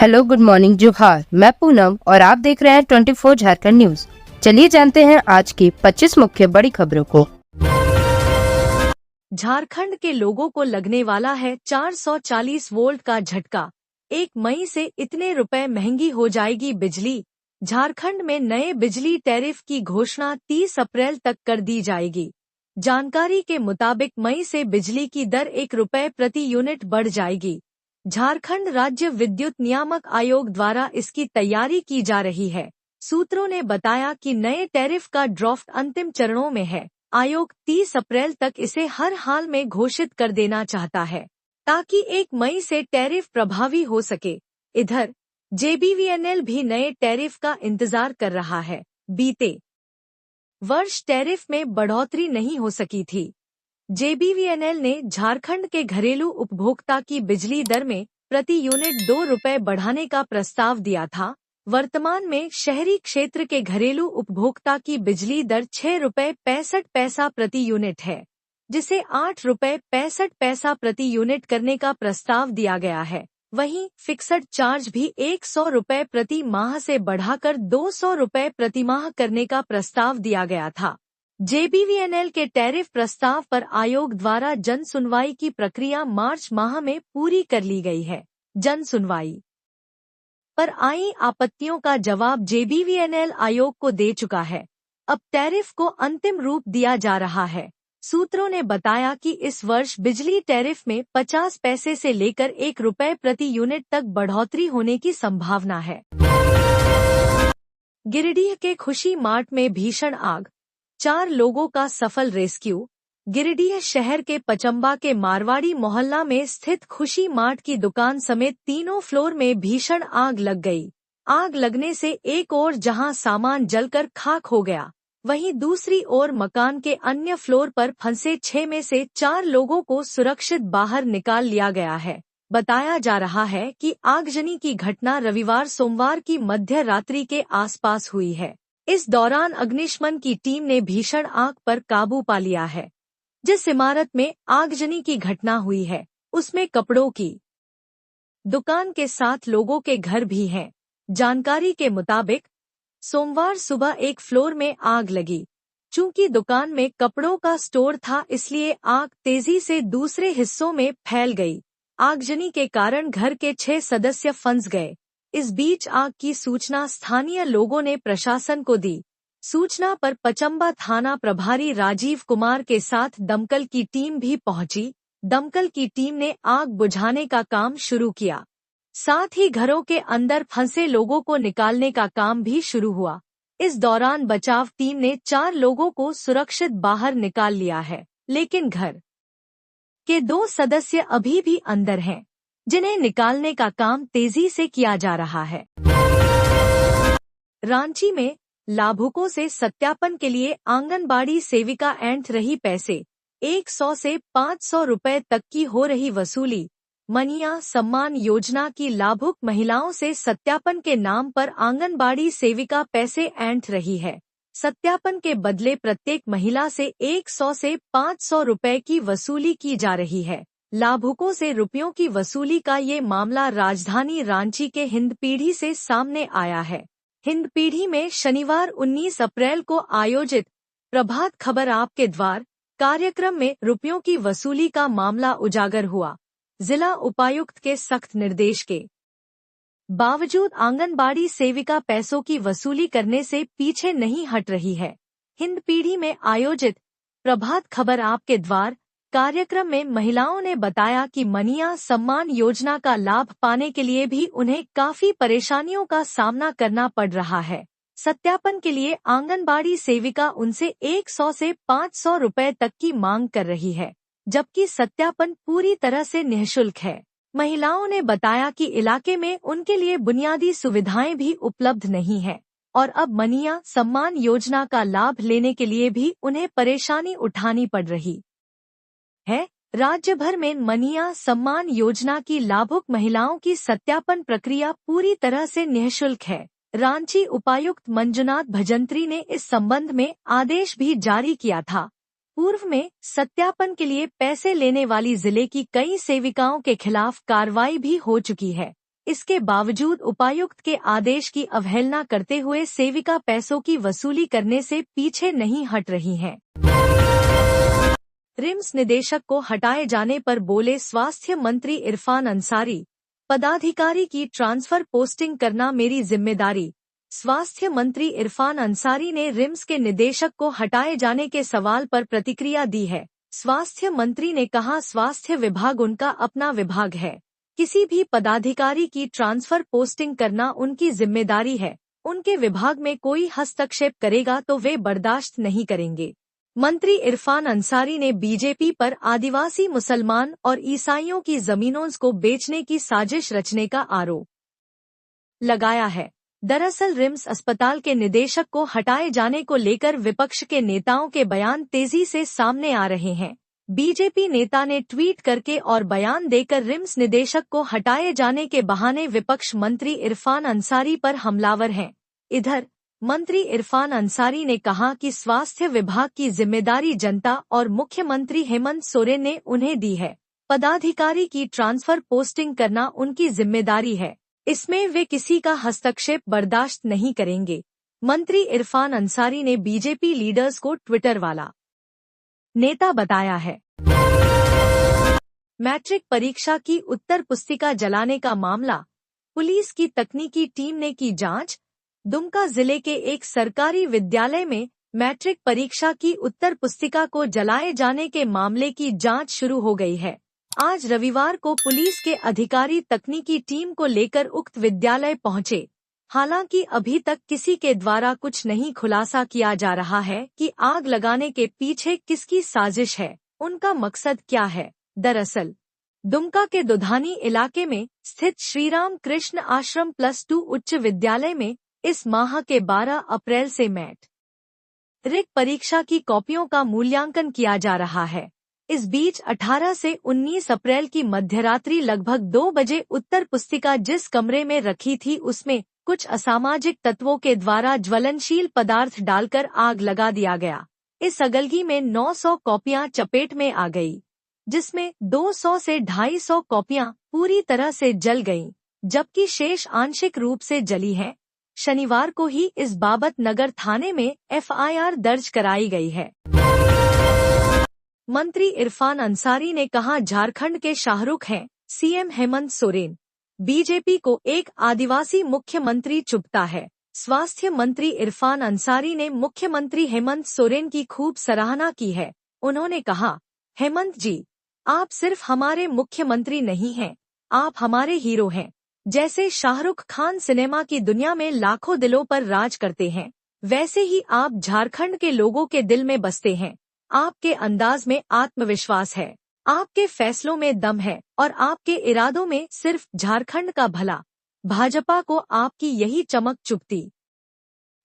Hello, good morning, जोहार। मैं पूनम और आप देख रहे हैं 24 झारखंड न्यूज। चलिए जानते हैं आज की 25 मुख्य बड़ी खबरों को। झारखंड के लोगों को लगने वाला है 440 वोल्ट का झटका। 1 मई से इतने रुपए महंगी हो जाएगी बिजली। झारखंड में नए बिजली टैरिफ की घोषणा 30 अप्रैल तक कर दी जाएगी। जानकारी के मुताबिक मई से बिजली की दर 1 रुपए प्रति यूनिट बढ़ जाएगी। झारखंड राज्य विद्युत नियामक आयोग द्वारा इसकी तैयारी की जा रही है। सूत्रों ने बताया कि नए टैरिफ का ड्राफ्ट अंतिम चरणों में है। आयोग 30 अप्रैल तक इसे हर हाल में घोषित कर देना चाहता है ताकि 1 मई से टैरिफ प्रभावी हो सके। इधर जेबीवीएनएल भी नए टैरिफ का इंतजार कर रहा है। बीते वर्ष टैरिफ में बढ़ोतरी नहीं हो सकी थी। जेबीवीएनएल ने झारखंड के घरेलू उपभोक्ता की बिजली दर में प्रति यूनिट 2 रुपए बढ़ाने का प्रस्ताव दिया था। वर्तमान में शहरी क्षेत्र के घरेलू उपभोक्ता की बिजली दर 6 रुपए 65 पैसा प्रति यूनिट है, जिसे 8 रुपए 65 पैसा प्रति यूनिट करने का प्रस्ताव दिया गया है। वहीं फिक्सड चार्ज भी 100 रुपए प्रति माह से बढ़ाकर 200 रुपए प्रति माह करने का प्रस्ताव दिया गया था। जेबीवीएनएल के टैरिफ प्रस्ताव पर आयोग द्वारा जन सुनवाई की प्रक्रिया मार्च माह में पूरी कर ली गई है। जन सुनवाई पर आई आपत्तियों का जवाब जेबीवीएनएल आयोग को दे चुका है। अब टैरिफ को अंतिम रूप दिया जा रहा है। सूत्रों ने बताया कि इस वर्ष बिजली टैरिफ में 50 पैसे से लेकर 1 रुपए प्रति यूनिट तक बढ़ोतरी होने की संभावना है। गिरिडीह के खुशी मार्ट में भीषण आग, 4 लोगों का सफल रेस्क्यू। गिरिडीह शहर के पचम्बा के मारवाड़ी मोहल्ला में स्थित खुशी मार्ट की दुकान समेत तीनों फ्लोर में भीषण आग लग गई। आग लगने से एक ओर जहां सामान जलकर खाक हो गया, वहीं दूसरी ओर मकान के अन्य फ्लोर पर फंसे 6 में से 4 लोगों को सुरक्षित बाहर निकाल लिया गया है। बताया जा रहा है कि आगजनी की घटना रविवार सोमवार की मध्य रात्रि के आसपास हुई है। इस दौरान अग्निशमन की टीम ने भीषण आग पर काबू पा लिया है। जिस इमारत में आगजनी की घटना हुई है, उसमें कपड़ों की दुकान के साथ लोगों के घर भी हैं। जानकारी के मुताबिक सोमवार सुबह एक फ्लोर में आग लगी। चूंकि दुकान में कपड़ों का स्टोर था, इसलिए आग तेजी से दूसरे हिस्सों में फैल गई। आगजनी के कारण घर के 6 सदस्य फंस गए। इस बीच आग की सूचना स्थानीय लोगों ने प्रशासन को दी। सूचना पर पचम्बा थाना प्रभारी राजीव कुमार के साथ दमकल की टीम भी पहुंची। दमकल की टीम ने आग बुझाने का काम शुरू किया। साथ ही घरों के अंदर फंसे लोगों को निकालने का काम भी शुरू हुआ। इस दौरान बचाव टीम ने 4 लोगों को सुरक्षित बाहर निकाल लिया है, लेकिन घर के 2 सदस्य अभी भी अंदर हैं, जिन्हें निकालने का काम तेजी से किया जा रहा है। रांची में लाभुकों से सत्यापन के लिए आंगनबाड़ी सेविका ऐंठ रही पैसे, 100 से 500 रुपए तक की हो रही वसूली। मनिया सम्मान योजना की लाभुक महिलाओं से सत्यापन के नाम पर आंगनबाड़ी सेविका पैसे ऐंठ रही है। सत्यापन के बदले प्रत्येक महिला से 100 से 500 रुपए की वसूली की जा रही है। लाभुकों से रुपयों की वसूली का ये मामला राजधानी रांची के हिंदपीढ़ी से सामने आया है। हिंदपीढ़ी में शनिवार 19 अप्रैल को आयोजित प्रभात खबर आपके द्वार कार्यक्रम में रुपयों की वसूली का मामला उजागर हुआ। जिला उपायुक्त के सख्त निर्देश के बावजूद आंगनबाड़ी सेविका पैसों की वसूली करने से पीछे नहीं हट रही है। हिंदपीढ़ी में आयोजित प्रभात खबर आपके द्वार कार्यक्रम में महिलाओं ने बताया कि मनिया सम्मान योजना का लाभ पाने के लिए भी उन्हें काफी परेशानियों का सामना करना पड़ रहा है। सत्यापन के लिए आंगनबाड़ी सेविका उनसे 100 से 500 रुपए तक की मांग कर रही है, जबकि सत्यापन पूरी तरह से निःशुल्क है। महिलाओं ने बताया कि इलाके में उनके लिए बुनियादी सुविधाएं भी उपलब्ध नहीं है और अब मनिया सम्मान योजना का लाभ लेने के लिए भी उन्हें परेशानी उठानी पड़ रही है। राज्य भर में मनिया सम्मान योजना की लाभुक महिलाओं की सत्यापन प्रक्रिया पूरी तरह से निःशुल्क है। रांची उपायुक्त मंजुनाथ भजंत्री ने इस संबंध में आदेश भी जारी किया था। पूर्व में सत्यापन के लिए पैसे लेने वाली जिले की कई सेविकाओं के खिलाफ कार्रवाई भी हो चुकी है। इसके बावजूद उपायुक्त के आदेश की अवहेलना करते हुए सेविका पैसों की वसूली करने से पीछे नहीं हट रही हैं। रिम्स निदेशक को हटाए जाने पर बोले स्वास्थ्य मंत्री इरफान अंसारी, पदाधिकारी की ट्रांसफर पोस्टिंग करना मेरी जिम्मेदारी। स्वास्थ्य मंत्री इरफान अंसारी ने रिम्स के निदेशक को हटाए जाने के सवाल पर प्रतिक्रिया दी है। स्वास्थ्य मंत्री ने कहा, स्वास्थ्य विभाग उनका अपना विभाग है। किसी भी पदाधिकारी की ट्रांसफर पोस्टिंग करना उनकी जिम्मेदारी है। उनके विभाग में कोई हस्तक्षेप करेगा तो वे बर्दाश्त नहीं करेंगे। मंत्री इरफान अंसारी ने बीजेपी पर आदिवासी मुसलमान और ईसाइयों की जमीनों को बेचने की साजिश रचने का आरोप लगाया है। दरअसल रिम्स अस्पताल के निदेशक को हटाए जाने को लेकर विपक्ष के नेताओं के बयान तेजी से सामने आ रहे हैं। बीजेपी नेता ने ट्वीट करके और बयान देकर रिम्स निदेशक को हटाए जाने के बहाने विपक्ष मंत्री इरफान अंसारी पर हमलावर हैं। इधर मंत्री इरफान अंसारी ने कहा कि स्वास्थ्य विभाग की जिम्मेदारी जनता और मुख्यमंत्री हेमंत सोरेन ने उन्हें दी है। पदाधिकारी की ट्रांसफर पोस्टिंग करना उनकी जिम्मेदारी है। इसमें वे किसी का हस्तक्षेप बर्दाश्त नहीं करेंगे। मंत्री इरफान अंसारी ने बीजेपी लीडर्स को ट्विटर वाला नेता बताया है। मैट्रिक परीक्षा की उत्तर पुस्तिका जलाने का मामला, पुलिस की तकनीकी टीम ने की जांच। दुमका जिले के एक सरकारी विद्यालय में मैट्रिक परीक्षा की उत्तर पुस्तिका को जलाए जाने के मामले की जांच शुरू हो गई है। आज रविवार को पुलिस के अधिकारी तकनीकी टीम को लेकर उक्त विद्यालय पहुंचे। हालांकि अभी तक किसी के द्वारा कुछ नहीं खुलासा किया जा रहा है कि आग लगाने के पीछे किसकी साजिश है, उनका मकसद क्या है। दरअसल दुमका के दुधानी इलाके में स्थित श्रीराम कृष्ण आश्रम +2 उच्च विद्यालय में इस माह के 12 अप्रैल से मैट्रिक परीक्षा की कॉपियों का मूल्यांकन किया जा रहा है। इस बीच 18 से 19 अप्रैल की मध्यरात्रि लगभग 2 बजे उत्तर पुस्तिका जिस कमरे में रखी थी उसमें कुछ असामाजिक तत्वों के द्वारा ज्वलनशील पदार्थ डालकर आग लगा दिया गया। इस अगलगी में 900 कॉपियां चपेट में आ गई, जिसमें 200 से 250 कॉपियां पूरी तरह से जल गईं, जबकि शेष आंशिक रूप से जली हैं। शनिवार को ही इस बाबत नगर थाने में एफआईआर दर्ज कराई गई है। मंत्री इरफान अंसारी ने कहा, झारखंड के शाहरुख हैं सीएम हेमंत सोरेन। बीजेपी को एक आदिवासी मुख्यमंत्री चुभता है। स्वास्थ्य मंत्री इरफान अंसारी ने मुख्यमंत्री हेमंत सोरेन की खूब सराहना की है। उन्होंने कहा, हेमंत जी, आप सिर्फ हमारे मुख्यमंत्री नहीं हैं, आप हमारे हीरो हैं। जैसे शाहरुख खान सिनेमा की दुनिया में लाखों दिलों पर राज करते हैं, वैसे ही आप झारखंड के लोगों के दिल में बसते हैं। आपके अंदाज में आत्मविश्वास है, आपके फैसलों में दम है और आपके इरादों में सिर्फ झारखंड का भला। भाजपा को आपकी यही चमक चुभती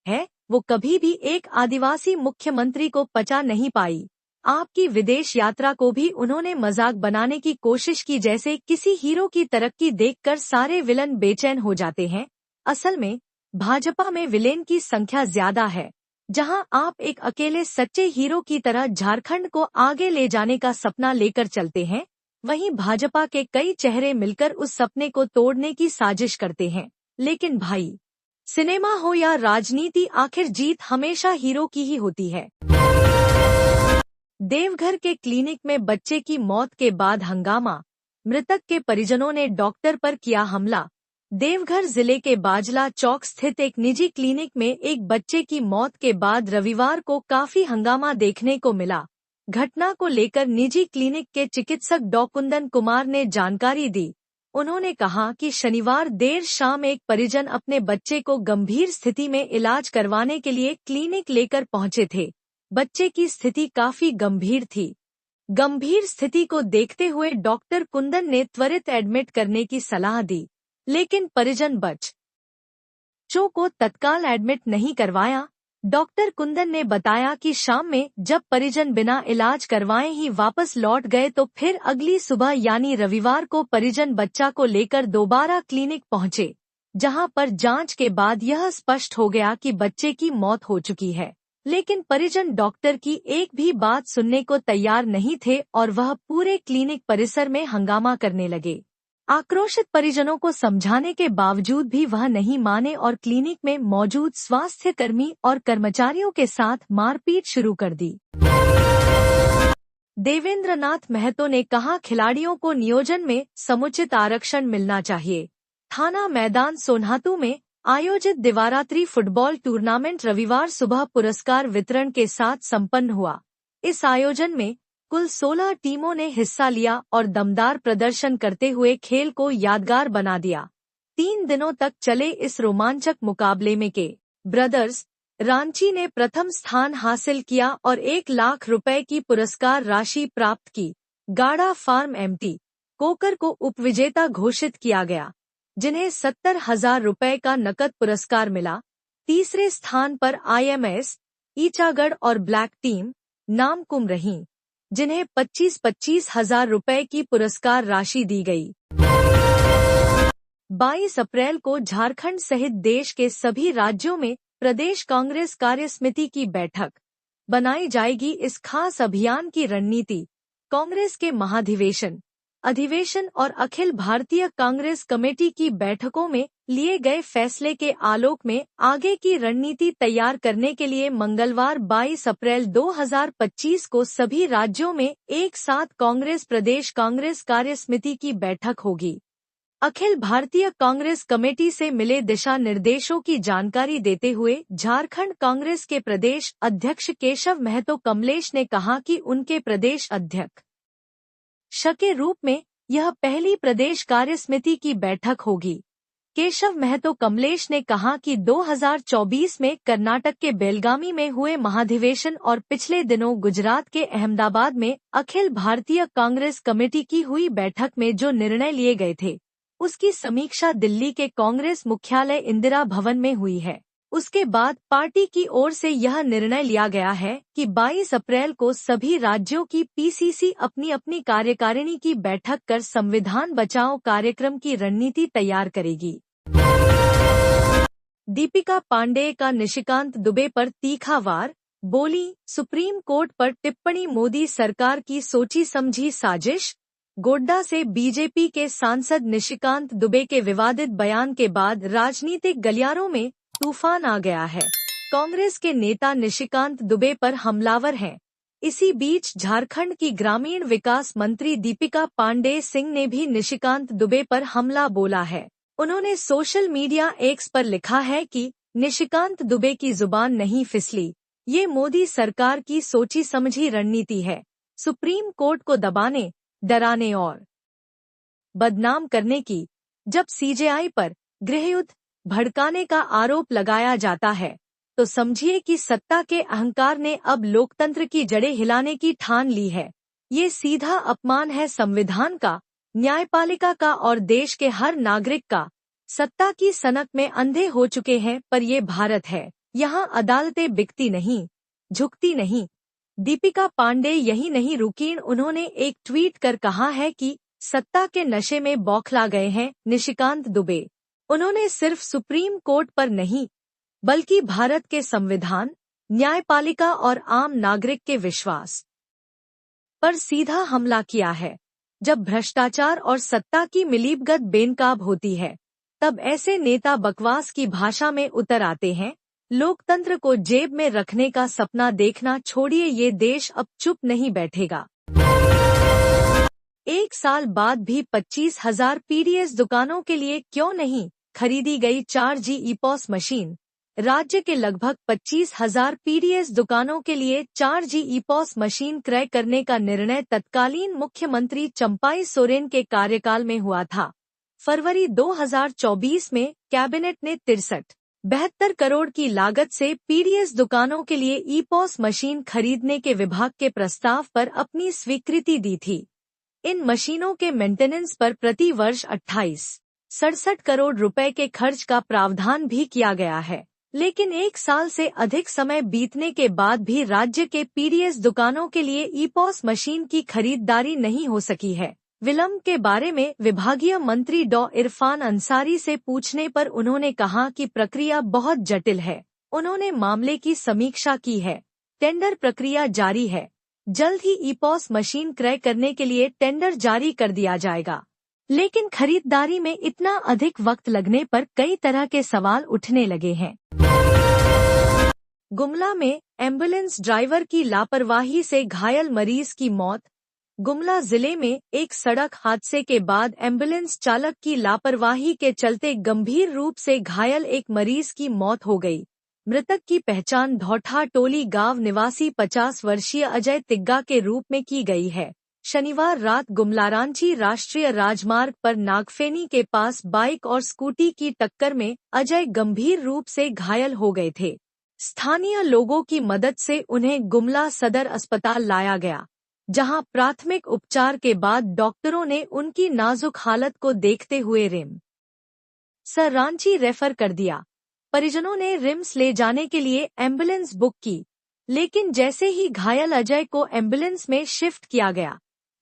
है। वो कभी भी एक आदिवासी मुख्यमंत्री को पचा नहीं पाई। आपकी विदेश यात्रा को भी उन्होंने मजाक बनाने की कोशिश की, जैसे किसी हीरो की तरक्की देखकर सारे विलन बेचैन हो जाते हैं। असल में भाजपा में विलेन की संख्या ज्यादा है। जहां आप एक अकेले सच्चे हीरो की तरह झारखंड को आगे ले जाने का सपना लेकर चलते हैं, वहीं भाजपा के कई चेहरे मिलकर उस सपने को तोड़ने की साजिश करते हैं। लेकिन भाई, सिनेमा हो या राजनीति, आखिर जीत हमेशा हीरो की ही होती है। देवघर के क्लिनिक में बच्चे की मौत के बाद हंगामा, मृतक के परिजनों ने डॉक्टर पर किया हमला। देवघर जिले के बाजला चौक स्थित एक निजी क्लिनिक में एक बच्चे की मौत के बाद रविवार को काफी हंगामा देखने को मिला। घटना को लेकर निजी क्लिनिक के चिकित्सक डॉ कुंदन कुमार ने जानकारी दी। उन्होंने कहा कि शनिवार देर शाम एक परिजन अपने बच्चे को गंभीर स्थिति में इलाज करवाने के लिए क्लिनिक लेकर पहुंचे थे। बच्चे की स्थिति काफी गंभीर थी। गंभीर स्थिति को देखते हुए डॉक्टर कुंदन ने त्वरित एडमिट करने की सलाह दी, लेकिन परिजन बच्चों को तत्काल एडमिट नहीं करवाया। डॉक्टर कुंदन ने बताया कि शाम में जब परिजन बिना इलाज करवाए ही वापस लौट गए तो फिर अगली सुबह यानी रविवार को परिजन बच्चा को लेकर दोबारा क्लिनिक पहुंचे, जहां पर जांच के बाद यह स्पष्ट हो गया कि बच्चे की मौत हो चुकी है। लेकिन परिजन डॉक्टर की एक भी बात सुनने को तैयार नहीं थे और वह पूरे क्लिनिक परिसर में हंगामा करने लगे। आक्रोशित परिजनों को समझाने के बावजूद भी वह नहीं माने और क्लिनिक में मौजूद स्वास्थ्य कर्मी और कर्मचारियों के साथ मारपीट शुरू कर दी। देवेंद्र नाथ महतो ने कहा, खिलाड़ियों को नियोजन में समुचित आरक्षण मिलना चाहिए। थाना मैदान सोनहातू में आयोजित दिवारात्रि फुटबॉल टूर्नामेंट रविवार सुबह पुरस्कार वितरण के साथ संपन्न हुआ। इस आयोजन में कुल 16 टीमों ने हिस्सा लिया और दमदार प्रदर्शन करते हुए खेल को यादगार बना दिया। 3 दिनों तक चले इस रोमांचक मुकाबले में के ब्रदर्स रांची ने प्रथम स्थान हासिल किया और 1 लाख रुपए की पुरस्कार राशि प्राप्त की। गाड़ा फार्म एमटी कोकर को उपविजेता घोषित किया गया, जिन्हें 70,000 रुपए का नकद पुरस्कार मिला। तीसरे स्थान पर IMS ईचागढ़ और ब्लैक टीम नामकुम रहीं, जिन्हें 25-25 हजार रुपए की पुरस्कार राशि दी गई। 22 अप्रैल को झारखंड सहित देश के सभी राज्यों में प्रदेश कांग्रेस कार्यसमिति की बैठक बनाई जाएगी। इस खास अभियान की रणनीति कांग्रेस के अधिवेशन और अखिल भारतीय कांग्रेस कमेटी की बैठकों में लिए गए फैसले के आलोक में आगे की रणनीति तैयार करने के लिए मंगलवार 22 अप्रैल 2025 को सभी राज्यों में एक साथ कांग्रेस प्रदेश कांग्रेस कार्यसमिति की बैठक होगी। अखिल भारतीय कांग्रेस कमेटी से मिले दिशा निर्देशों की जानकारी देते हुए झारखंड कांग्रेस के प्रदेश अध्यक्ष केशव महतो कमलेश ने कहा कि उनके प्रदेश अध्यक्ष के रूप में यह पहली प्रदेश कार्यसमिति की बैठक होगी। केशव महतो कमलेश ने कहा कि 2024 में कर्नाटक के बेलगामी में हुए महाधिवेशन और पिछले दिनों गुजरात के अहमदाबाद में अखिल भारतीय कांग्रेस कमेटी की हुई बैठक में जो निर्णय लिए गए थे, उसकी समीक्षा दिल्ली के कांग्रेस मुख्यालय इंदिरा भवन में हुई है। उसके बाद पार्टी की ओर से यह निर्णय लिया गया है कि 22 अप्रैल को सभी राज्यों की PCC अपनी अपनी कार्यकारिणी की बैठक कर संविधान बचाओ कार्यक्रम की रणनीति तैयार करेगी। दीपिका पांडेय का निशिकांत दुबे पर तीखा वार, बोली, सुप्रीम कोर्ट पर टिप्पणी मोदी सरकार की सोची समझी साजिश। गोड्डा से बीजेपी के सांसद निशिकांत दुबे के विवादित बयान के बाद राजनीतिक गलियारों में तूफान आ गया है। कांग्रेस के नेता निशिकांत दुबे पर हमलावर हैं। इसी बीच झारखंड की ग्रामीण विकास मंत्री दीपिका पांडेय सिंह ने भी निशिकांत दुबे पर हमला बोला है। उन्होंने सोशल मीडिया एक्स पर लिखा है कि निशिकांत दुबे की जुबान नहीं फिसली, ये मोदी सरकार की सोची समझी रणनीति है। सुप्रीम कोर्ट को दबाने, डराने और बदनाम करने की। जब CJI पर गृहयुद्ध भड़काने का आरोप लगाया जाता है तो समझिए कि सत्ता के अहंकार ने अब लोकतंत्र की जड़ें हिलाने की ठान ली है। ये सीधा अपमान है संविधान का, न्यायपालिका का और देश के हर नागरिक का। सत्ता की सनक में अंधे हो चुके हैं, पर ये भारत है, यहाँ अदालतें बिकती नहीं, झुकती नहीं। दीपिका पांडेय यही नहीं रुकीं, उन्होंने एक ट्वीट कर कहा है कि सत्ता के नशे में बौखला गए हैं निशिकांत दुबे। उन्होंने सिर्फ सुप्रीम कोर्ट पर नहीं बल्कि भारत के संविधान, न्यायपालिका और आम नागरिक के विश्वास पर सीधा हमला किया है। जब भ्रष्टाचार और सत्ता की मिलीभगत बेनकाब होती है, तब ऐसे नेता बकवास की भाषा में उतर आते हैं। लोकतंत्र को जेब में रखने का सपना देखना छोड़िए, ये देश अब चुप नहीं बैठेगा। 1 साल बाद भी 25,000 PDS दुकानों के लिए क्यों नहीं खरीदी गई 4G EPOS मशीन। राज्य के लगभग 25,000 PDS दुकानों के लिए 4G EPOS मशीन क्रय करने का निर्णय तत्कालीन मुख्यमंत्री चंपाई सोरेन के कार्यकाल में हुआ था। फरवरी 2024 में कैबिनेट ने 63-72 करोड़ की लागत से PDS दुकानों के लिए EPOS मशीन खरीदने के विभाग के प्रस्ताव पर अपनी स्वीकृति दी थी। इन मशीनों के मेंटेनेंस पर प्रति वर्ष 28-67 करोड़ रुपए के खर्च का प्रावधान भी किया गया है, लेकिन 1 साल से अधिक समय बीतने के बाद भी राज्य के PDS दुकानों के लिए EPOS मशीन की खरीदारी नहीं हो सकी है। विलंब के बारे में विभागीय मंत्री डॉ इरफान अंसारी से पूछने पर उन्होंने कहा कि प्रक्रिया बहुत जटिल है। उन्होंने मामले की समीक्षा की है, टेंडर प्रक्रिया जारी है, जल्द ही EPOS मशीन क्रय करने के लिए टेंडर जारी कर दिया जाएगा। लेकिन खरीदारी में इतना अधिक वक्त लगने पर कई तरह के सवाल उठने लगे हैं। गुमला में एम्बुलेंस ड्राइवर की लापरवाही से घायल मरीज की मौत। गुमला जिले में एक सड़क हादसे के बाद एम्बुलेंस चालक की लापरवाही के चलते गंभीर रूप से घायल एक मरीज की मौत हो गई। मृतक की पहचान धौठा टोली गांव निवासी 50 वर्षीय अजय तिग्गा के रूप में की गई है। शनिवार रात गुमला रांची राष्ट्रीय राजमार्ग पर नागफेनी के पास बाइक और स्कूटी की टक्कर में अजय गंभीर रूप से घायल हो गए थे। स्थानीय लोगों की मदद से उन्हें गुमला सदर अस्पताल लाया गया, जहां प्राथमिक उपचार के बाद डॉक्टरों ने उनकी नाजुक हालत को देखते हुए रिम्स रांची रेफर कर दिया। परिजनों ने रिम्स ले जाने के लिए एम्बुलेंस बुक की, लेकिन जैसे ही घायल अजय को एम्बुलेंस में शिफ्ट किया गया,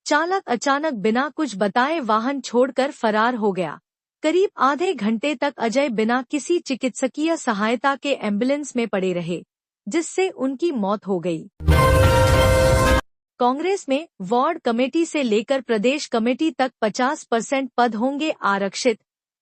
चालक अचानक बिना कुछ बताए वाहन छोड़कर फरार हो गया। करीब आधे घंटे तक अजय बिना किसी चिकित्सकीय सहायता के एम्बुलेंस में पड़े रहे, जिससे उनकी मौत हो गई। कांग्रेस में वार्ड कमेटी से लेकर प्रदेश कमेटी तक 50% पद होंगे आरक्षित,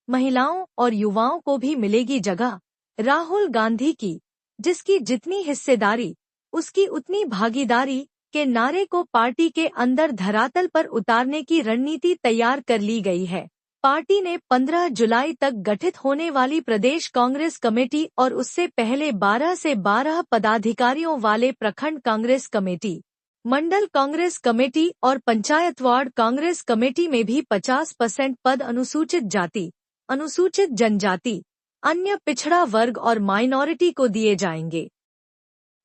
महिलाओं और युवाओं को भी मिलेगी जगह। राहुल गांधी की जिसकी जितनी हिस्सेदारी उसकी उतनी भागीदारी के नारे को पार्टी के अंदर धरातल पर उतारने की रणनीति तैयार कर ली गई है। पार्टी ने 15 जुलाई तक गठित होने वाली प्रदेश कांग्रेस कमेटी और उससे पहले 12 से 12 पदाधिकारियों वाले प्रखंड कांग्रेस कमेटी, मंडल कांग्रेस कमेटी और पंचायत वार्ड कांग्रेस कमेटी में भी 50% पद अनुसूचित जाति, अनुसूचित जनजाति, अन्य पिछड़ा वर्ग और माइनॉरिटी को दिए जाएंगे।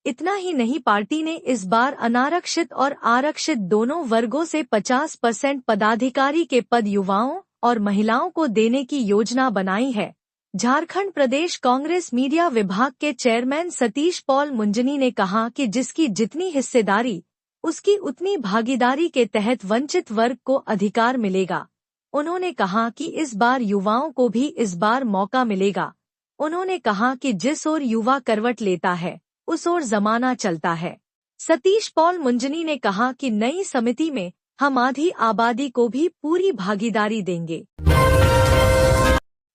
इतना ही नहीं, पार्टी ने इस बार अनारक्षित और आरक्षित दोनों वर्गों से 50% पदाधिकारी के पद युवाओं और महिलाओं को देने की योजना बनाई है। झारखंड प्रदेश कांग्रेस मीडिया विभाग के चेयरमैन सतीश पॉल मुंजनी ने कहा कि जिसकी जितनी हिस्सेदारी उसकी उतनी भागीदारी के तहत वंचित वर्ग को अधिकार मिलेगा। उन्होंने कहा कि इस बार युवाओं को भी इस बार मौका मिलेगा। उन्होंने कहा कि जिस ओर युवा करवट लेता है उस ओर जमाना चलता है। सतीश पॉल मुंजनी ने कहा कि नई समिति में हम आधी आबादी को भी पूरी भागीदारी देंगे।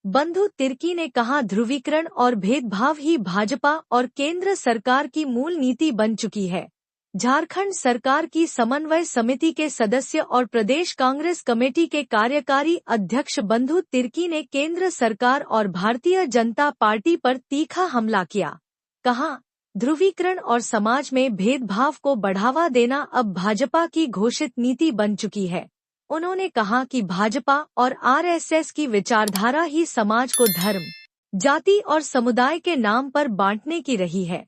बंधु तिर्की ने कहा ध्रुवीकरण और भेदभाव ही भाजपा और केंद्र सरकार की मूल नीति बन चुकी है। झारखंड सरकार की समन्वय समिति के सदस्य और प्रदेश कांग्रेस कमेटी के कार्यकारी अध्यक्ष बंधु तिर्की ने केंद्र सरकार और भारतीय जनता पार्टी पर तीखा हमला किया। कहा, ध्रुवीकरण और समाज में भेदभाव को बढ़ावा देना अब भाजपा की घोषित नीति बन चुकी है। उन्होंने कहा कि भाजपा और आरएसएस की विचारधारा ही समाज को धर्म, जाति और समुदाय के नाम पर बांटने की रही है,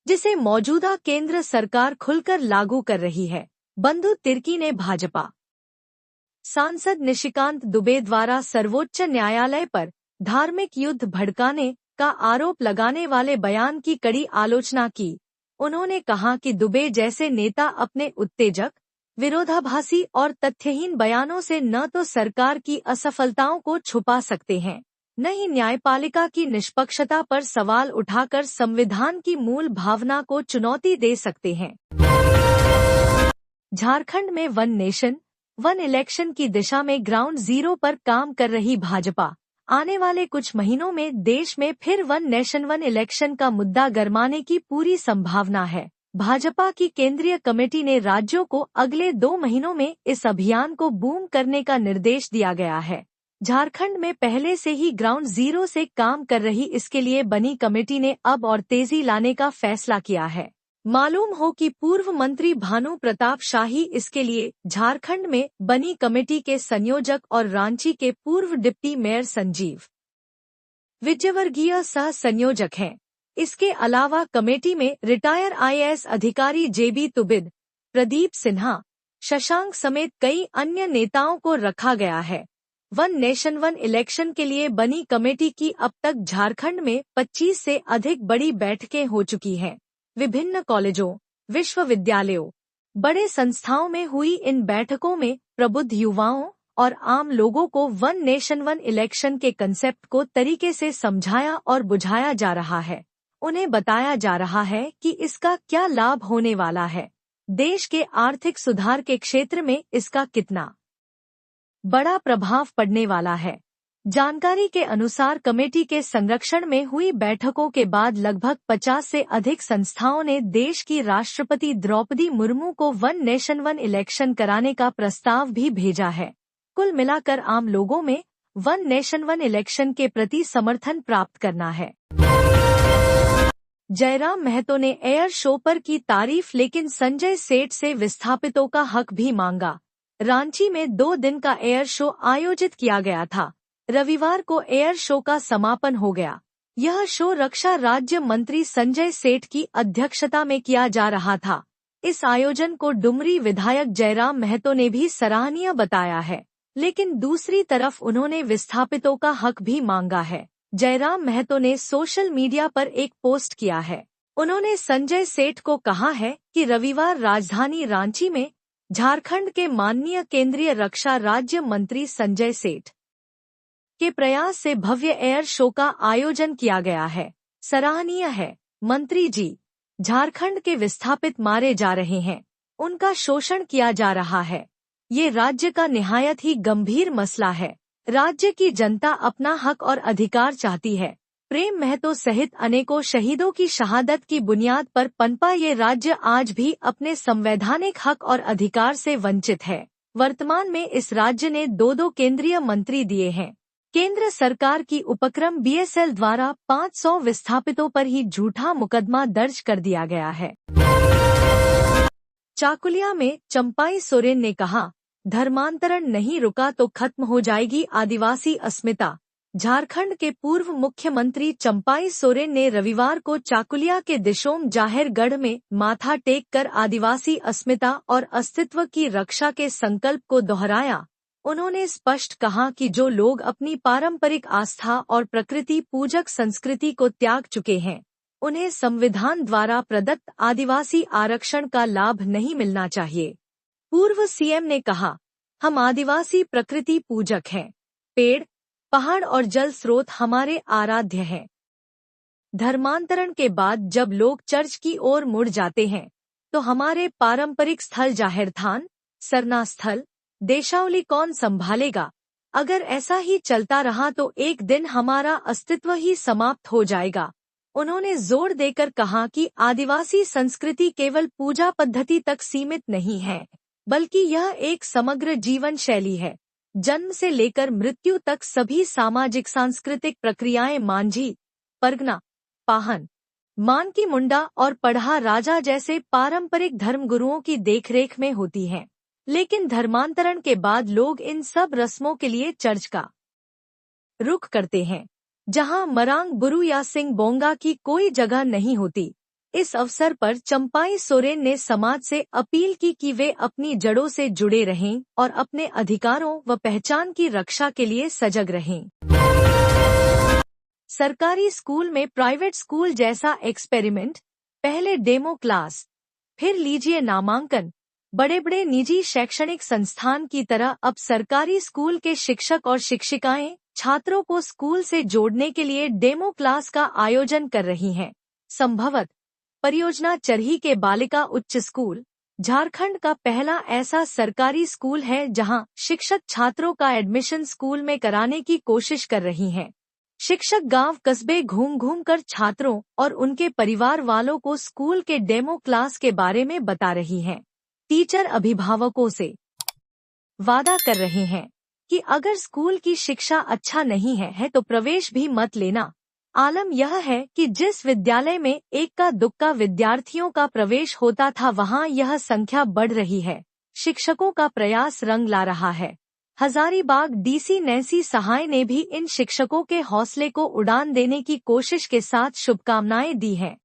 जिसे मौजूदा केंद्र सरकार खुलकर लागू कर रही है। बंधु तिर्की ने भाजपा सांसद निशिकांत दुबे द्वारा सर्वोच्च न्यायालय पर धार्मिक युद्ध भड़काने का आरोप लगाने वाले बयान की कड़ी आलोचना की। उन्होंने कहा कि दुबे जैसे नेता अपने उत्तेजक, विरोधाभासी और तथ्यहीन बयानों से न तो सरकार की असफलताओं को छुपा सकते हैं, न ही न्यायपालिका की निष्पक्षता पर सवाल उठाकर संविधान की मूल भावना को चुनौती दे सकते हैं। झारखंड में वन नेशन, वन इलेक्शन की दिशा में ग्राउंड जीरो पर काम कर रही भाजपा आने वाले कुछ महीनों में देश में फिर वन नेशन वन इलेक्शन का मुद्दा गरमाने की पूरी संभावना है। भाजपा की केंद्रीय कमेटी ने राज्यों को अगले 2 महीनों में इस अभियान को बूम करने का निर्देश दिया गया है। झारखंड में पहले से ही ग्राउंड जीरो से काम कर रही इसके लिए बनी कमेटी ने अब और तेजी लाने का फैसला किया है। मालूम हो कि पूर्व मंत्री भानु प्रताप शाही इसके लिए झारखंड में बनी कमेटी के संयोजक और रांची के पूर्व डिप्टी मेयर संजीव विजयवर्गीय सह संयोजक हैं। इसके अलावा कमेटी में रिटायर आईएएस अधिकारी जेबी तुबिद, प्रदीप सिन्हा, शशांक समेत कई अन्य नेताओं को रखा गया है। वन नेशन वन इलेक्शन के लिए बनी कमेटी की अब तक झारखंड में 25 से अधिक बड़ी बैठकें हो चुकी हैं। विभिन्न कॉलेजों, विश्वविद्यालयों, बड़े संस्थाओं में हुई इन बैठकों में प्रबुद्ध युवाओं और आम लोगों को वन नेशन वन इलेक्शन के कंसेप्ट को तरीके से समझाया और बुझाया जा रहा है। उन्हें बताया जा रहा है कि इसका क्या लाभ होने वाला है, देश के आर्थिक सुधार के क्षेत्र में इसका कितना बड़ा प्रभाव पड़ने वाला है। जानकारी के अनुसार कमेटी के संरक्षण में हुई बैठकों के बाद लगभग 50 से अधिक संस्थाओं ने देश की राष्ट्रपति द्रौपदी मुर्मू को वन नेशन वन इलेक्शन कराने का प्रस्ताव भी भेजा है। कुल मिलाकर आम लोगों में वन नेशन वन इलेक्शन के प्रति समर्थन प्राप्त करना है। जयराम महतो ने एयर शो पर की तारीफ, लेकिन संजय सेठ से विस्थापितों का हक भी मांगा। रांची में 2 दिन का एयर शो आयोजित किया गया था। रविवार को एयर शो का समापन हो गया। यह शो रक्षा राज्य मंत्री संजय सेठ की अध्यक्षता में किया जा रहा था। इस आयोजन को डुमरी विधायक जयराम महतो ने भी सराहनीय बताया है, लेकिन दूसरी तरफ उन्होंने विस्थापितों का हक भी मांगा है। जयराम महतो ने सोशल मीडिया पर एक पोस्ट किया है। उन्होंने संजय सेठ को कहा है कि रविवार राजधानी रांची में झारखंड के माननीय केंद्रीय रक्षा राज्य मंत्री संजय सेठ के प्रयास से भव्य एयर शो का आयोजन किया गया है। सराहनीय है। मंत्री जी, झारखंड के विस्थापित मारे जा रहे हैं, उनका शोषण किया जा रहा है। ये राज्य का निहायत ही गंभीर मसला है। राज्य की जनता अपना हक और अधिकार चाहती है। प्रेम महतो सहित अनेकों शहीदों की शहादत की बुनियाद पर पनपा ये राज्य आज भी अपने संवैधानिक हक और अधिकार से वंचित है। वर्तमान में इस राज्य ने 2 केंद्रीय मंत्री दिए हैं। केंद्र सरकार की उपक्रम BSL द्वारा 500 विस्थापितों पर ही झूठा मुकदमा दर्ज कर दिया गया है। चाकुलिया में चंपाई सोरेन ने कहा, धर्मांतरण नहीं रुका तो खत्म हो जाएगी आदिवासी अस्मिता। झारखंड के पूर्व मुख्यमंत्री चंपाई सोरेन ने रविवार को चाकुलिया के दिशोम जाहिरगढ़ में माथा टेक कर आदिवासी अस्मिता और अस्तित्व की रक्षा के संकल्प को दोहराया। उन्होंने स्पष्ट कहा कि जो लोग अपनी पारंपरिक आस्था और प्रकृति पूजक संस्कृति को त्याग चुके हैं, उन्हें संविधान द्वारा प्रदत्त आदिवासी आरक्षण का लाभ नहीं मिलना चाहिए। पूर्व सीएम ने कहा, हम आदिवासी प्रकृति पूजक हैं। पेड़, पहाड़ और जल स्रोत हमारे आराध्य हैं। धर्मांतरण के बाद जब लोग चर्च की ओर मुड़ जाते हैं, तो हमारे पारंपरिक स्थल जाहिरथान, सरना स्थल, देशावली कौन संभालेगा? अगर ऐसा ही चलता रहा तो एक दिन हमारा अस्तित्व ही समाप्त हो जाएगा। उन्होंने जोर देकर कहा कि आदिवासी संस्कृति केवल पूजा पद्धति तक सीमित नहीं है, बल्कि यह एक समग्र जीवन शैली है। जन्म से लेकर मृत्यु तक सभी सामाजिक सांस्कृतिक प्रक्रियाएं मांझी, परगना, पाहन, मान की मुंडा और पढ़ा राजा जैसे पारंपरिक धर्मगुरुओं की देखरेख में होती हैं। लेकिन धर्मांतरण के बाद लोग इन सब रस्मों के लिए चर्च का रुख करते हैं, जहां मरांग बुरु या सिंह बोंगा की कोई जगह नहीं होती। इस अवसर पर चंपाई सोरेन ने समाज से अपील की कि वे अपनी जड़ों से जुड़े रहें और अपने अधिकारों व पहचान की रक्षा के लिए सजग रहें। सरकारी स्कूल में प्राइवेट स्कूल जैसा एक्सपेरिमेंट, पहले डेमो क्लास, फिर लीजिए नामांकन। बड़े बड़े निजी शैक्षणिक संस्थान की तरह अब सरकारी स्कूल के शिक्षक और शिक्षिकाएं छात्रों को स्कूल से जोड़ने के लिए डेमो क्लास का आयोजन कर रही हैं। संभवत परियोजना चरही के बालिका उच्च स्कूल झारखंड का पहला ऐसा सरकारी स्कूल है जहां शिक्षक छात्रों का एडमिशन स्कूल में कराने की कोशिश कर रही हैं। शिक्षक गांव कस्बे घूम घूम कर छात्रों और उनके परिवार वालों को स्कूल के डेमो क्लास के बारे में बता रही हैं। टीचर अभिभावकों से वादा कर रहे हैं कि अगर स्कूल की शिक्षा अच्छा नहीं है तो प्रवेश भी मत लेना। आलम यह है कि जिस विद्यालय में इक्का दुक्का विद्यार्थियों का प्रवेश होता था, वहां यह संख्या बढ़ रही है। शिक्षकों का प्रयास रंग ला रहा है। हजारीबाग डीसी नैंसी सहाय ने भी इन शिक्षकों के हौसले को उड़ान देने की कोशिश के साथ शुभकामनाएं दी हैं।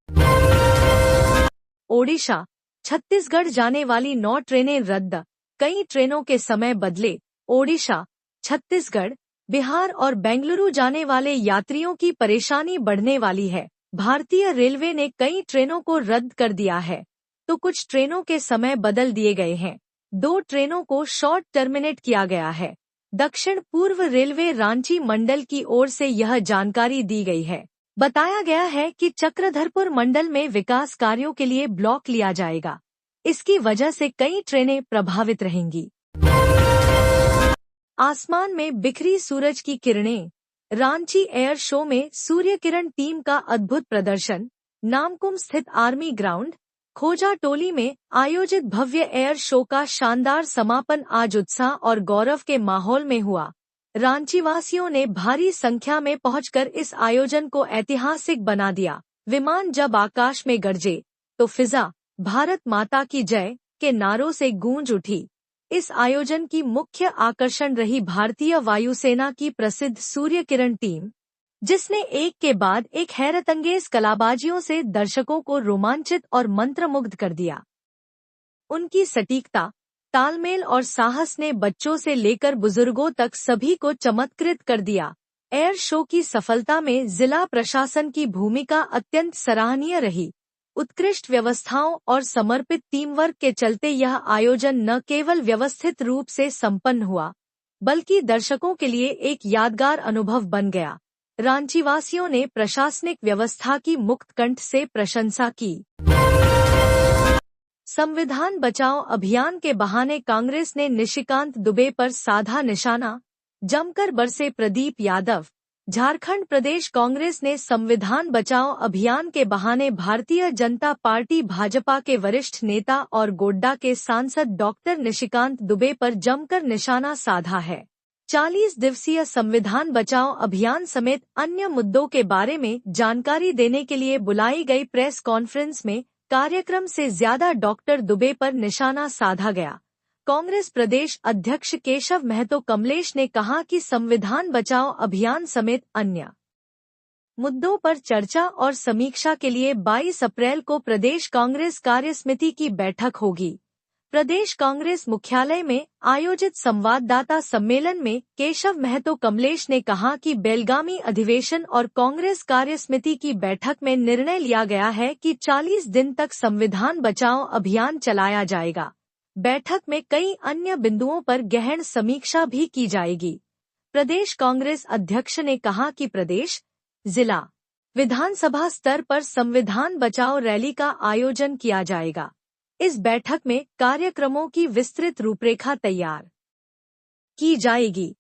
ओडिशा, छत्तीसगढ़ जाने वाली 9 ट्रेनें रद्द, कई ट्रेनों के समय बदले। ओडिशा, छत्तीसगढ़, बिहार और बेंगलुरु जाने वाले यात्रियों की परेशानी बढ़ने वाली है। भारतीय रेलवे ने कई ट्रेनों को रद्द कर दिया है, तो कुछ ट्रेनों के समय बदल दिए गए हैं। 2 ट्रेनों को शॉर्ट टर्मिनेट किया गया है। दक्षिण पूर्व रेलवे रांची मंडल की ओर से यह जानकारी दी गई है। बताया गया है कि चक्रधरपुर मंडल में विकास कार्यों के लिए ब्लॉक लिया जाएगा। इसकी वजह से कई ट्रेनें प्रभावित रहेंगी। आसमान में बिखरी सूरज की किरणें। रांची एयर शो में सूर्य किरण टीम का अद्भुत प्रदर्शन। नामकुम स्थित आर्मी ग्राउंड खोजा टोली में आयोजित भव्य एयर शो का शानदार समापन आज उत्साह और गौरव के माहौल में हुआ। रांची वासियों ने भारी संख्या में पहुंचकर इस आयोजन को ऐतिहासिक बना दिया। विमान जब आकाश में गरजे तो फिजा भारत माता की जय के नारों से गूंज उठी। इस आयोजन की मुख्य आकर्षण रही भारतीय वायुसेना की प्रसिद्ध सूर्य किरण टीम, जिसने एक के बाद एक हैरतअंगेज कलाबाजियों से दर्शकों को रोमांचित और मंत्रमुग्ध कर दिया। उनकी सटीकता, तालमेल और साहस ने बच्चों से लेकर बुजुर्गों तक सभी को चमत्कृत कर दिया। एयर शो की सफलता में जिला प्रशासन की भूमिका अत्यंत सराहनीय रही। उत्कृष्ट व्यवस्थाओं और समर्पित टीम वर्क के चलते यह आयोजन न केवल व्यवस्थित रूप से संपन्न हुआ, बल्कि दर्शकों के लिए एक यादगार अनुभव बन गया। रांची वासियों ने प्रशासनिक व्यवस्था की मुक्तकंठ से प्रशंसा की। संविधान बचाओ अभियान के बहाने कांग्रेस ने निशिकांत दुबे पर साधा निशाना, जमकर बरसे प्रदीप यादव। झारखंड प्रदेश कांग्रेस ने संविधान बचाओ अभियान के बहाने भारतीय जनता पार्टी भाजपा के वरिष्ठ नेता और गोड्डा के सांसद डॉक्टर निशिकांत दुबे पर जमकर निशाना साधा है। 40 दिवसीय संविधान बचाओ अभियान समेत अन्य मुद्दों के बारे में जानकारी देने के लिए बुलाई गई प्रेस कॉन्फ्रेंस में कार्यक्रम से ज्यादा डॉक्टर दुबे पर निशाना साधा गया। कांग्रेस प्रदेश अध्यक्ष केशव महतो कमलेश ने कहा कि संविधान बचाओ अभियान समेत अन्य मुद्दों पर चर्चा और समीक्षा के लिए 22 अप्रैल को प्रदेश कांग्रेस कार्यसमिति की बैठक होगी। प्रदेश कांग्रेस मुख्यालय में आयोजित संवाददाता सम्मेलन में केशव महतो कमलेश ने कहा कि बेलगामी अधिवेशन और कांग्रेस कार्यसमिति की बैठक में निर्णय लिया गया है कि 40 दिन तक संविधान बचाओ अभियान चलाया जाएगा। बैठक में कई अन्य बिंदुओं पर गहन समीक्षा भी की जाएगी। प्रदेश कांग्रेस अध्यक्ष ने कहा कि प्रदेश, जिला, विधानसभा स्तर पर संविधान बचाओ रैली का आयोजन किया जाएगा। इस बैठक में कार्यक्रमों की विस्तृत रूपरेखा तैयार की जाएगी।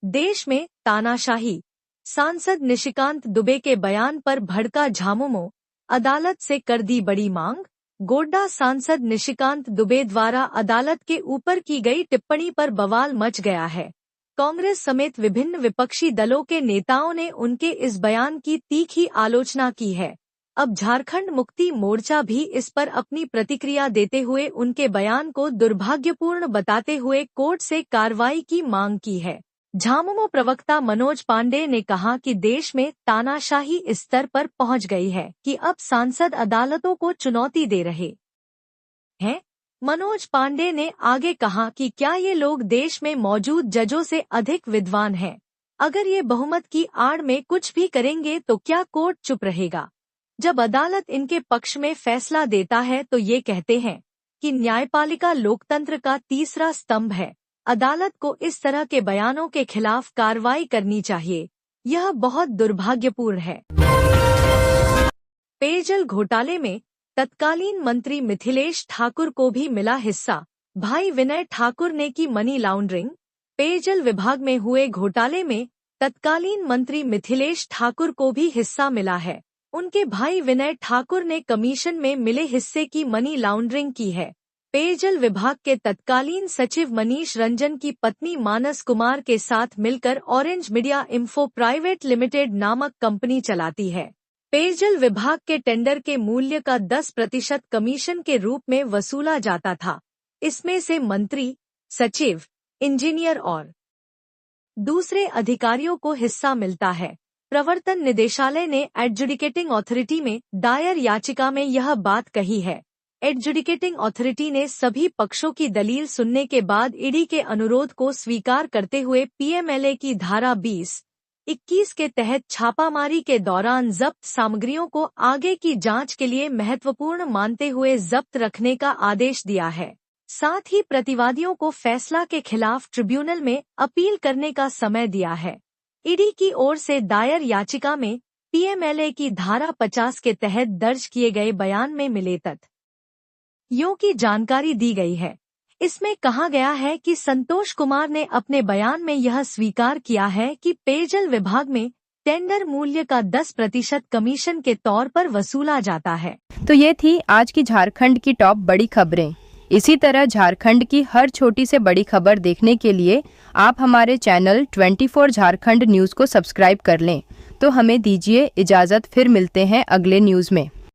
देश में तानाशाही, सांसद निशिकांत दुबे के बयान पर भड़का झामुमो, अदालत से कर दी बड़ी मांग। गोड्डा सांसद निशिकांत दुबे द्वारा अदालत के ऊपर की गई टिप्पणी पर बवाल मच गया है। कांग्रेस समेत विभिन्न विपक्षी दलों के नेताओं ने उनके इस बयान की तीखी आलोचना की है। अब झारखंड मुक्ति मोर्चा भी इस पर अपनी प्रतिक्रिया देते हुए उनके बयान को दुर्भाग्यपूर्ण बताते हुए कोर्ट से कार्रवाई की मांग की है। झामुमो प्रवक्ता मनोज पांडे ने कहा कि देश में तानाशाही इस स्तर पर पहुंच गई है कि अब सांसद अदालतों को चुनौती दे रहे हैं। मनोज पांडे ने आगे कहा कि क्या ये लोग देश में मौजूद जजों से अधिक विद्वान हैं? अगर ये बहुमत की आड़ में कुछ भी करेंगे तो क्या कोर्ट चुप रहेगा? जब अदालत इनके पक्ष में फैसला देता है तो ये कहते हैं कि न्यायपालिका लोकतंत्र का तीसरा स्तंभ है। अदालत को इस तरह के बयानों के खिलाफ कार्रवाई करनी चाहिए। यह बहुत दुर्भाग्यपूर्ण है। पेयजल घोटाले में तत्कालीन मंत्री मिथिलेश ठाकुर को भी मिला हिस्सा। भाई विनय ठाकुर ने की मनी लॉन्ड्रिंग। पेयजल विभाग में हुए घोटाले में तत्कालीन मंत्री मिथिलेश ठाकुर को भी हिस्सा मिला है। उनके भाई विनय ठाकुर ने कमीशन में मिले हिस्से की मनी लॉन्ड्रिंग की है। पेयजल विभाग के तत्कालीन सचिव मनीष रंजन की पत्नी मानस कुमार के साथ मिलकर orange media info private limited नामक कंपनी चलाती है। पेयजल विभाग के टेंडर के मूल्य का 10% कमीशन के रूप में वसूला जाता था। इसमें से मंत्री, सचिव, इंजीनियर और दूसरे अधिकारियों को हिस्सा मिलता है। प्रवर्तन निदेशालय ने एडजुडिकेटिंग अथॉरिटी में दायर याचिका में यह बात कही है। एडजुडिकेटिंग अथॉरिटी ने सभी पक्षों की दलील सुनने के बाद ईडी के अनुरोध को स्वीकार करते हुए पीएमएलए की धारा 20-21 के तहत छापामारी के दौरान जब्त सामग्रियों को आगे की जांच के लिए महत्वपूर्ण मानते हुए जब्त रखने का आदेश दिया है। साथ ही प्रतिवादियों को फैसला के खिलाफ ट्रिब्यूनल में अपील करने का समय दिया है। ईडी की ओर से दायर याचिका में पीएमएलए की धारा 50 के तहत दर्ज किए गए बयान में मिले तथ्यों की जानकारी दी गई है। इसमें कहा गया है कि संतोष कुमार ने अपने बयान में यह स्वीकार किया है कि पेयजल विभाग में टेंडर मूल्य का 10% कमीशन के तौर पर वसूला जाता है। तो ये थी आज की झारखंड की टॉप बड़ी खबरें। इसी तरह झारखंड की हर छोटी से बड़ी खबर देखने के लिए आप हमारे चैनल 24 झारखंड न्यूज को सब्सक्राइब कर लें। तो हमें दीजिए इजाजत, फिर मिलते हैं अगले न्यूज में।